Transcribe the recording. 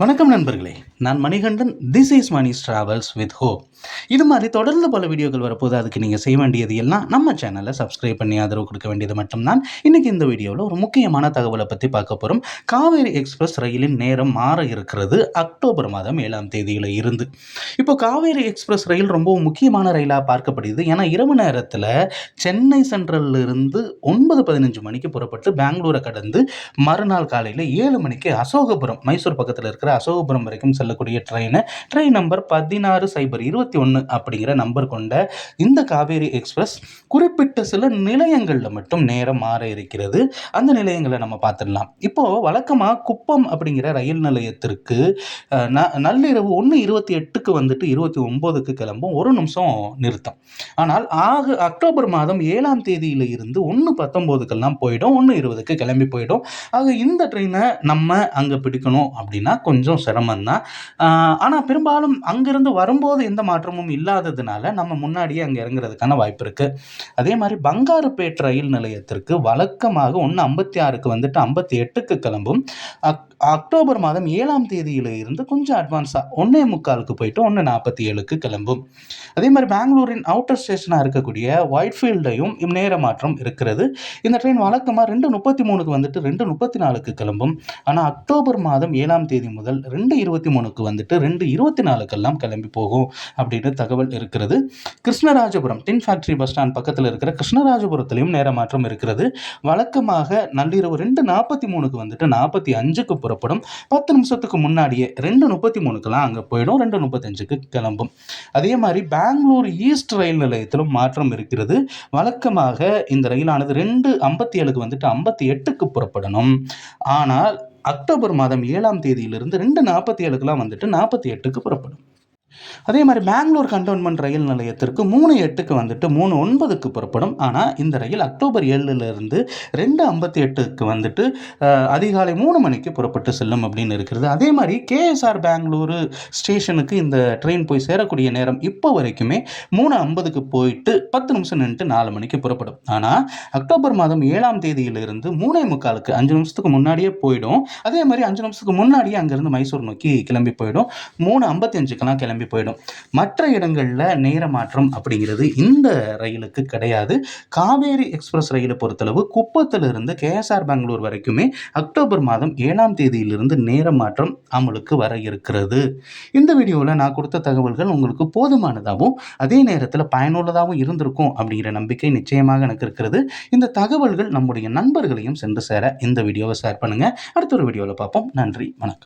வணக்கம் நண்பர்களே, நான் Manikandan. This is Mani's travels with hope. இது மாதிரி தொடர்ந்து பல வீடியோக்கள் வரப்போது. அதுக்கு நீங்கள் செய்ய வேண்டியது எல்லாம் நம்ம சேனலை சப்ஸ்கிரைப் பண்ணி ஆதரவு கொடுக்க வேண்டியது மட்டும்தான். இன்றைக்கி இந்த வீடியோவில் ஒரு முக்கியமான தகவலை பற்றி பார்க்க போகிறோம். காவேரி எக்ஸ்பிரஸ் ரயிலின் நேரம் மாற இருக்கிறது அக்டோபர் மாதம் 7ஆம் தேதியில் இருந்து. இப்போ காவேரி எக்ஸ்பிரஸ் ரயில் ரொம்ப முக்கியமான ரயிலாக பார்க்கப்படுது. ஏன்னா இரவு நேரத்தில் சென்னை சென்ட்ரலில் இருந்து 9:15 மணிக்கு புறப்பட்டு பெங்களூரை கடந்து மறுநாள் காலையில் 7 மணிக்கு அசோகபுரம், மைசூர் பக்கத்தில் இருக்கிற அசோகபுரம் வரைக்கும் செல்லக்கூடிய ட்ரெயின் நம்பர் 16021 அப்படிங்கிற நம்பர் கொண்ட இந்த காவேரி எக்ஸ்பிரஸ் குறிப்பிட்ட சில நிலையங்களில் மட்டும் நேரம் மாற இருக்கிறது. அந்த நிலையங்களை நம்ம பார்த்துடலாம். இப்போ வழக்கமாக குப்பம் அப்படிங்கிற ரயில் நிலையத்திற்கு நள்ளிரவு 1:28க்கு வந்துட்டு 29க்கு கிளம்பும், ஒரு நிமிஷம் நிறுத்தம். ஆனால் அக்டோபர் மாதம் 7ஆம் தேதியில இருந்து 1:19க்கெல்லாம் போயிடும், 1:20க்கு கிளம்பி போயிடும். ஆக இந்த ட்ரெயினை நம்ம அங்கே பிடிக்கணும் அப்படின்னா கொஞ்சம் சிரமம்தான். ஆனால் பெரும்பாலும் அங்கிருந்து வரும்போது எந்த மாற்றமும் இல்லாததுனால நம்ம முன்னாடியே அங்கே இறங்குறதுக்கான வாய்ப்பு இருக்குது. அதே மாதிரி பங்காருப்பேட் ரயில் நிலையத்திற்கு வழக்கமாக 1:56க்கு வந்துட்டு 58க்கு கிளம்பும். அக்டோபர் மாதம் 7ஆம் தேதியில இருந்து கொஞ்சம் அட்வான்ஸாக 1:45க்கு போயிட்டு 1:47க்கு கிளம்பும். அதே மாதிரி பெங்களூரின் அவுட்டர் ஸ்டேஷனாக இருக்கக்கூடிய ஒயிட்ஃபீல்டையும் நேர மாற்றம் இருக்கிறது. இந்த ட்ரெயின் வழக்கமாக 2:33க்கு வந்துட்டு 2:34க்கு கிளம்பும். ஆனால் அக்டோபர் மாதம் 7ஆம் தேதி முதல் 2:23க்கு வந்துட்டு 2:24க்கெல்லாம் கிளம்பி போகும் அப்படின்னு தகவல் இருக்கிறது. கிருஷ்ணராஜபுரம் டின் ஃபேக்டரி பஸ் ஸ்டாண்ட் பக்கத்தில் இருக்கிற கிருஷ்ணராஜபுரத்திலையும் நேர மாற்றம் இருக்கிறது. வழக்கமாக நள்ளிரவு 2:43க்கு வந்துட்டு 45க்கு புறப்படும். 10 நிமிஷத்துக்கு முன்னாடியே 2:33க்கெல்லாம் அங்கே போயிடும், 2:35க்கு கிளம்பும். அதே மாதிரி பெங்களூர் ஈஸ்ட் ரயில் நிலையத்திலும் மாற்றம் இருக்கிறது. வழக்கமாக இந்த ரயிலானது 2:57க்கு வந்துட்டு 58க்கு புறப்படணும். ஆனால் அக்டோபர் மாதம் 7ஆம் தேதியிலிருந்து 2:47க்கெல்லாம் வந்துட்டு 48க்கு புறப்படும். அதே மாதிரி பெங்களூர் கண்டோன்மெண்ட் ரயில் நிலையத்திற்கு 3:08க்கு வந்துட்டு 3:09க்கு புறப்படும். ஆனால் இந்த ரயில் அக்டோபர் 7லிருந்து 2:58க்கு வந்துட்டு அதிகாலை 3 மணிக்கு புறப்பட்டு செல்லும் அப்படின்னு இருக்கிறது. அதே மாதிரி கேஎஸ்ஆர் பெங்களூரு ஸ்டேஷனுக்கு இந்த ட்ரெயின் போய் சேரக்கூடிய நேரம் இப்போ வரைக்குமே 3:50க்கு போயிட்டு 10 நிமிஷம் நின்றுட்டு 4 மணிக்கு புறப்படும். ஆனால் அக்டோபர் மாதம் 7ஆம் தேதியிலிருந்து 3:45க்கு 5 நிமிஷத்துக்கு முன்னாடியே போயிடும். அதே மாதிரி 5 நிமிஷத்துக்கு முன்னாடியே அங்கேருந்து மைசூர் நோக்கி கிளம்பி போயிடும். 3:55க்கெல்லாம் கிளம்பி போயிடும். மற்ற இடங்களில் நேர மாற்றம் அப்படிங்கிறது இந்த ரயிலுக்கு கிடையாது. காவேரி எக்ஸ்பிரஸ் ரயிலை பொறுத்தளவு குப்பத்திலிருந்து கேஎஸ்ஆர் பெங்களூர் வரைக்குமே அக்டோபர் மாதம் 7ஆம் தேதியிலிருந்து நேர மாற்றம் அமலுக்கு வர இருக்கிறது. இந்த வீடியோவில் நான் கொடுத்த தகவல்கள் உங்களுக்கு போதுமானதாகவும் அதே நேரத்தில் பயனுள்ளதாகவும் இருந்திருக்கும் அப்படிங்கிற நம்பிக்கை நிச்சயமாக எனக்கு இருக்கிறது. இந்த தகவல்கள் நம்முடைய நண்பர்களையும் சென்று சேர இந்த வீடியோவை ஷேர் பண்ணுங்க. அடுத்த ஒரு வீடியோவில் பார்ப்போம். நன்றி, வணக்கம்.